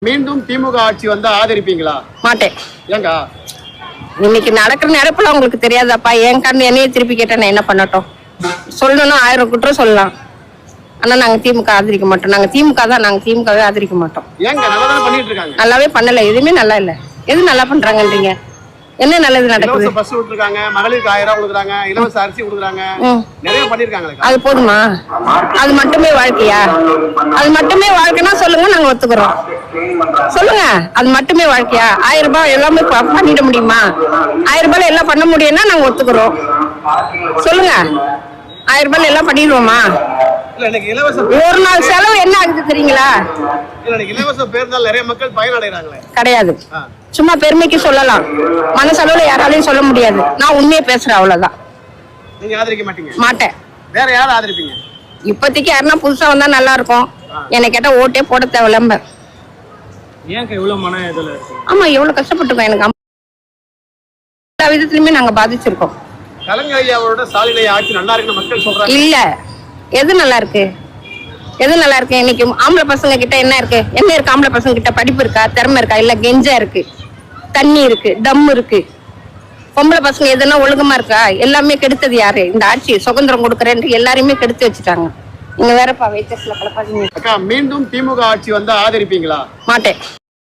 மீண்டும் திமுக ஆட்சி வந்தா ஆதரிப்பீங்களா? மாட்டேன். ஏங்க இன்னைக்கு நடக்கிற நடப்புல உங்களுக்கு தெரியாதாப்பா? என் கண்ணு என்னையே திருப்பி கேட்டா நான் என்ன பண்ணட்டும்? சொல்லணும்னா 1000 குற்றம் சொல்லலாம். ஆனா நாங்க திமுக ஆதரிக்க மாட்டோம். நாங்க திமுக தான், நாங்க திமுகவே ஆதரிக்க மாட்டோம். ஏங்க நல்லா பண்ணிட்டு இருக்காங்க. நல்லாவே பண்ணல, எதுவுமே நல்லா இல்ல. எது நல்லா பண்றாங்கன்றீங்க? என்ன நல்லது நடக்குது? இலவச பஸ் விட்டுருக்காங்க, மகளிருக்கு 1000 ரூபாய் கொடுக்குறாங்க, இலவச அரிசி கொடுக்குறாங்க, நிறைய பண்ணிருக்காங்க. அது போதுமா? அது மட்டுமே வாழ்க்கையா? அது மட்டுமே வாழ்க்கைனா சொல்லுங்க, நாங்க ஒத்துக்கிறோம். சொல்லுங்க, அது மட்டுமே வாழ்க்கையா? 1000 ரூபாய் எல்லாமே பண்ணிட முடியுமா? 1000 ரூபாய் எல்லாம் பண்ண முடியும்னா நாங்க ஒத்துக்கிறோம். சொல்லுங்க, 1000 ரூபாய் எல்லாம் பண்ணிடுவோமா? ஒரு நாள் செலவு என்ன ஆகுது தெரியுங்களா? இலவச பேருந்தால் நிறைய மக்கள் பயனடைறாங்களே. கிடையாது, சும்மா பெருமைக்கு சொல்லலாம். மனசளவுல யாராலையும் சொல்ல முடியாது. நான் உண்மையை பேசுறேன், அவ்வளவுதான். நீங்க ஆதரிக்க மாட்டீங்க? மாட்டேன். வேற யாரை ஆதரிப்பீங்க? இப்போதைக்கு யாருன்னா புதுசா வந்தா நல்லா இருக்கும். என்னை கேட்டா ஓட்டே போட தேவையில்ல. ஏன் இவ்வளவு மன இதுல? ஆமா, எவ்வளவு கஷ்டப்பட்டிருக்கோம். எனக்கு எல்லா விதத்திலுமே நாங்க பாதிச்சிருக்கோம். கலைஞர் ஐயா அவரோட ஸ்டாலின் ஐயா ஆட்சி நல்லா இருக்குன்னு மக்கள் சொல்றாங்க. இல்ல, எது நல்லா இருக்கு? எது நல்லா இருக்கு? இன்னைக்கு ஆம்பளை பசங்க கிட்ட என்ன இருக்கு? என்ன இருக்கு? ஆம்பளை பசங்க கிட்ட படிப்பு இருக்கா? திறமை இருக்கா? இல்ல கெஞ்சா இருக்கு, தண்ணி இருக்கு, டம் இருக்கு. பொம்பளை பசங்க எதுனா ஒழுங்கமா இருக்கா? எல்லாமே கெடுத்தது யாரு? இந்த ஆட்சி சுதந்திரம் கொடுக்கறேன்னு எல்லாருமே கெடுத்து வச்சுட்டாங்க. நீங்க வேறப்பா வெயிட்டர்ஸ்ல கலப்பாதீங்க. அக்கா, மீண்டும் திமுக ஆட்சி வந்தா ஆதரிப்பீங்களா? மாட்டேன்.